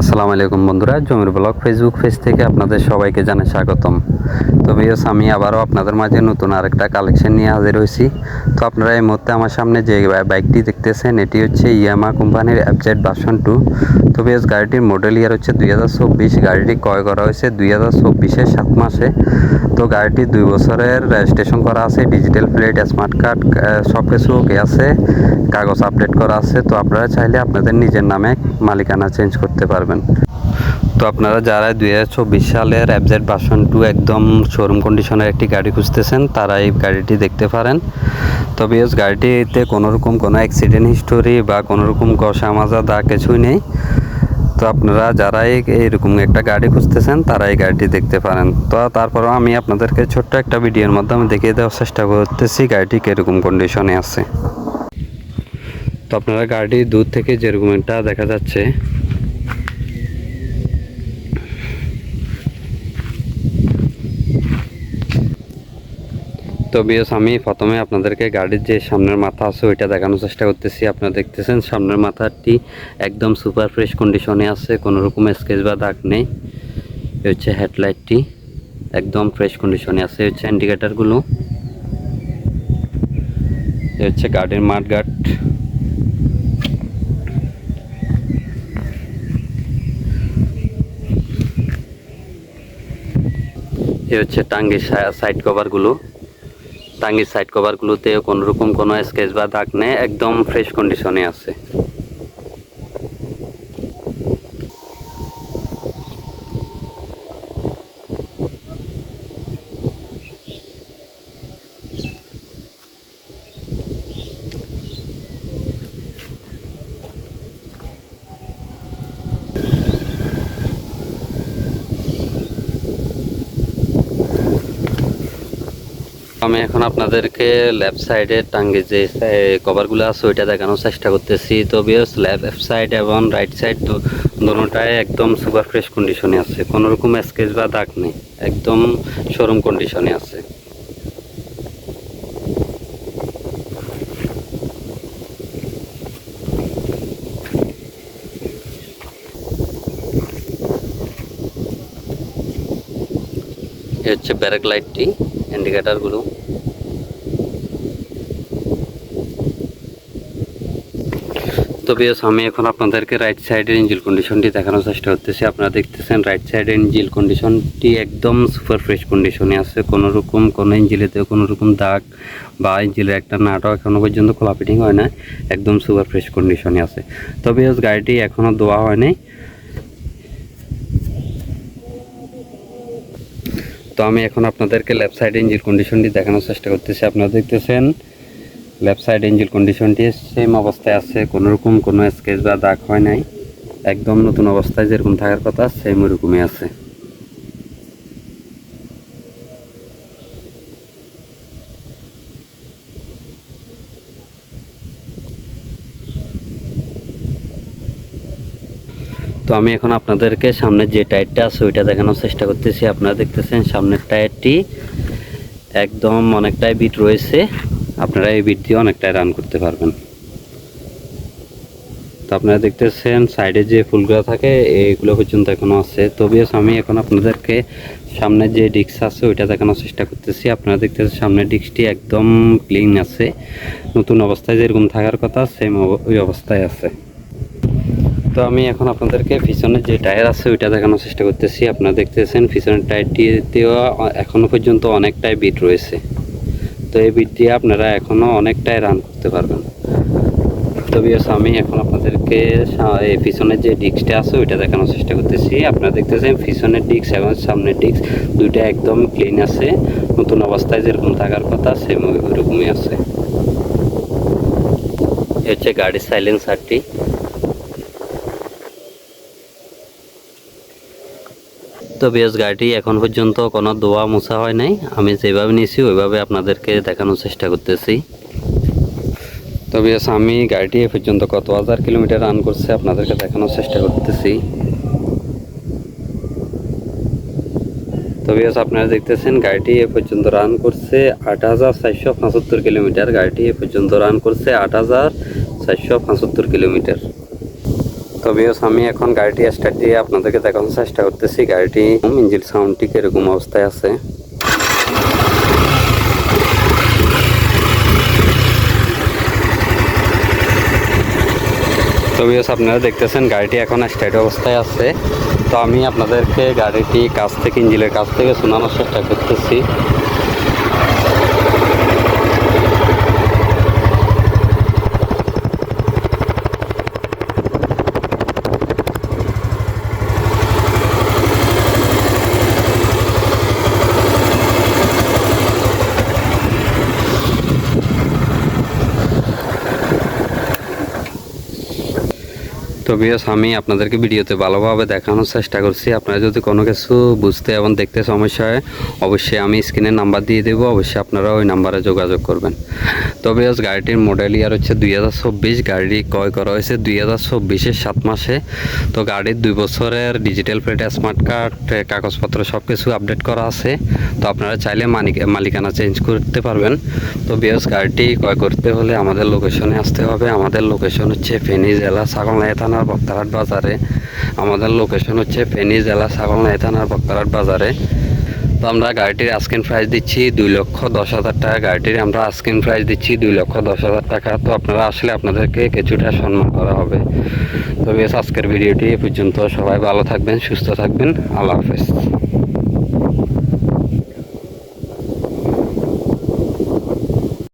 আসসালামু আলাইকুম বন্ধুরা, জমির ব্লগ ফেসবুক পেজ থেকে আপনাদের সবাইকে জানাই স্বাগতম। তো ভিউয়ার্স, আমি আবারও আপনাদের মাঝে নতুন আরেকটা কালেকশন নিয়ে হাজির হয়েছি। তো আপনারা এই মুহূর্তে আমার সামনে যে বাইকটি দেখতেছেন, এটি হচ্ছে ইয়ামাহা কোম্পানির FZ ভার্সন 2। তো ভিউয়ার্স, গাড়িটির মডেল ইয়ার হচ্ছে 2024। গাড়িটি ক্রয় করা হয়েছে 2024-এর 7 মাসে। তো গাড়িটি 2 বছরের রেজিস্ট্রেশন করা আছে, ডিজিটাল প্লেট, স্মার্ট কার্ড সব কিছু ওকে আছে, কাগজ আপডেট করা আছে। তো আপনারা চাইলে আপনাদের নিজের নামে মালিকানা চেঞ্জ করতে পারবেন। তো আপনারা যারা 2024 সালের FZ ভার্সন 2 একদম শোরুম কন্ডিশনের একটি গাড়ি খুঁজতেছেন, তারা এই গাড়িটি দেখতে পারেন। তবে এই গাড়িটিতে কোনোরকম কোনো অ্যাক্সিডেন্ট হিস্টোরি বা কোনোরকম ঘষা মাজা দাগ কিছুই নেই। তো আপনারা যারা এইরকম একটা গাড়ি খুঁজতেছেন, তারা এই গাড়িটি দেখতে পারেন। তো তারপরেও আমি আপনাদেরকে ছোট্ট একটা ভিডিওর মাধ্যমে দেখিয়ে দেওয়ার চেষ্টা করতেছি গাড়িটি কীরকম কন্ডিশনে আছে। তো আপনারা গাড়িটি দূর থেকে যেরকম একটা দেখা যাচ্ছে, তো বিয়স আমি প্রথমে আপনাদেরকে গাড়ির যে সামনের মাথা আছে ওইটা দেখানোর চেষ্টা করতেছি। আপনারা দেখতেছেন সামনের মাথাটি একদম সুপার ফ্রেশ কন্ডিশনে আছে, কোনো রকম স্কেচ বা দাগ নেই। এই হচ্ছে হেডলাইটটি একদম ফ্রেশ কন্ডিশনে আছে। এই হচ্ছে ইন্ডিকেটারগুলো, এই হচ্ছে গাড়ির মাঠগার্ড, এই হচ্ছে টাঙ্গির সাইড কভারগুলো। টাঙ্গির সাইড কভারগুলোতে কোনোরকম কোনো স্কেচ বা দাগ নেই, একদম ফ্রেশ কন্ডিশনে আছে। আমি এখন আপনাদেরকে লেফট সাইডে টাঙ্গির যে কভারগুলো আছে ওইটা দেখানোর চেষ্টা করতেছি। তো বিয়স, লেফট সাইড এবং রাইট সাইড দোনোটাই একদম সুপার ফ্রেশ কন্ডিশনে আছে, কোনো রকম স্কেচ বা দাগ নেই, একদম শোরুম কন্ডিশনে আছে। এই হচ্ছে ব্রেক লাইটটি, ইন্ডিকেটারগুলো। তো বিয়স, আমি এখন আপনাদেরকে রাইট সাইডের ইঞ্জিন কন্ডিশনটি দেখানোর চেষ্টা করতেছি। আপনারা দেখতেছেন রাইট সাইডের ইঞ্জিন কন্ডিশনটি একদম সুপার ফ্রেশ কন্ডিশনে আছে, কোনো রকম কোনো ইঞ্জিনেতে কোনো রকম দাগ বা ইঞ্জিনের একটা নাটও এখনও পর্যন্ত খোলা ফিটিং হয় না, একদম সুপার ফ্রেশ কন্ডিশনে আছে। তো বিয়স, গাড়িটি এখনও ধোয়া হয় নাই। তো আমি এখন আপনাদেরকে লেফট সাইড ইঞ্জিন কন্ডিশনটি দেখানোর চেষ্টা করতেছি। আপনারা দেখতেছেন লেফট সাইড ইঞ্জিন কন্ডিশনটি সেম অবস্থায় আছে, কোনো রকম কোনো স্কেচ বা দাগ হয় নাই, একদম নতুন অবস্থায় যেরকম থাকার কথা সেম ওরকমই আছে। তো আমি এখন আপনাদেরকে সামনের যে টায়ারটা আছে ওইটা দেখানোর চেষ্টা করতেছি। আপনারা দেখতেছেন সামনের টায়ারটি একদম অনেকটাই বিট রয়েছে, আপনারা এই বিট দিয়ে অনেকটাই রান করতে পারবেন। তো আপনারা দেখতেছেন সাইডে যে ফুলগুলো থাকে এইগুলো পর্যন্ত এখনও আছে। তবে আমি এখন আপনাদেরকে সামনের যে ডিস্ক আছে ওইটা দেখানোর চেষ্টা করতেছি। আপনারা দেখতেছেন সামনের ডিস্কটি একদম ক্লিন আছে, নতুন অবস্থায় যেরকম থাকার কথা সেম ওই অবস্থায় আছে। তো আমি এখন আপনাদেরকে পিছনের যে টায়ার আছে ওইটা দেখানোর চেষ্টা করতেছি। আপনারা দেখতেছেন পিছনের টায়ারটিতেও এখনও পর্যন্ত অনেকটাই বিট রয়েছে, তো এই বিট দিয়ে আপনারা এখনও অনেকটাই রান করতে পারবেন। তো বিয়ার্স, আমি এখন আপনাদেরকে এই পিছনের যে ডিস্কটা আছে ওইটা দেখানোর চেষ্টা করতেছি। আপনারা দেখতেছেন পিছনের ডিস্ক এবং সামনের ডিস্ক দুইটা একদম ক্লিন আছে, নতুন অবস্থায় যেরকম থাকার কথা সেম ওইরকমই আছে। এই হচ্ছে গাড়ির সাইলেন্সারটি। তো বিয়ার্স, গাড়িটি এখন পর্যন্ত কোনো ধোয়া মোছা হয় নাই, আমি যেভাবে নিয়েছি ওইভাবে আপনাদেরকে দেখানোর চেষ্টা করতেছি। তো বিয়ার্স, আমি গাড়িটি এ পর্যন্ত কত হাজার কিলোমিটার রান করছে আপনাদেরকে দেখানোর চেষ্টা করতেছি। তো বিয়ার্স, আপনারা দেখতেছেন গাড়িটি এ পর্যন্ত রান করছে ৮,৪৭৫ কিলোমিটার। গাড়িটি এ পর্যন্ত রান করছে ৮,৪৭৫ কিলোমিটার। তো তো ভিউয়ার্স আমি এখন গাড়িটি স্টার্ট দিয়ে আপনাদেরকে দেখানোর চেষ্টা করতেছি গাড়িটি ইঞ্জিন সাউন্ডটি কিরকম অবস্থায় আছে। তো ভিউয়ার্স আপনারা দেখতেছেন গাড়িটি এখন স্টার্ট অবস্থায় আছে। তো আমি আপনাদেরকে গাড়িটি কাছ থেকে ইঞ্জিনের কাছ থেকে শোনানোর চেষ্টা করতেছি। তো ভিউয়ার্স আমি আপনাদেরকে ভিডিওতে ভালোভাবে দেখানোর চেষ্টা করছি। আপনারা যদি কোনো কিছু বুঝতে এবং দেখতে সমস্যা হয় অবশ্যই আমি স্ক্রিনে নাম্বার দিয়ে দেবো, অবশ্যই আপনারা ওই নাম্বারে যোগাযোগ করবেন। তো ভিউয়ার্স গাড়িটির মডেল ইয়ার হচ্ছে 2024। গাড়ি ক্রয় করা হয়েছে 2024-এর 7 মাসে। তো গাড়ির 2 বছরের ডিজিটাল প্লেট, স্মার্ট কার্ড, কাগজপত্র সব কিছু আপডেট করা আছে। তো আপনারা চাইলে মালিকানা চেঞ্জ করতে পারবেন। তো ভিউয়ার্স গাড়িটি ক্রয় করতে হলে আমাদের লোকেশনে আসতে হবে। আমাদের লোকেশন হচ্ছে ফেনী জেলা ছাগলনাইয়া থানার বক্তারহাট বাজারে। আমাদের লোকেশন হচ্ছে ফেনী জেলা ছাগলনাইয়া থানার বক্তারহাট বাজারে। তো আমরা গাড়িটির আস্কিং প্রাইস দিচ্ছি 2,10,000 টাকা। গাড়িটির আমরা আস্কিং প্রাইস দিচ্ছি 2,10,000 টাকা। তো আপনারা আসলে আপনাদেরকে কিছুটা সম্মান করা হবে। তো বেশ আজকের ভিডিওটি এ পর্যন্ত। সবাই ভালো থাকবেন, সুস্থ থাকবেন। আল্লাহ হাফেজ।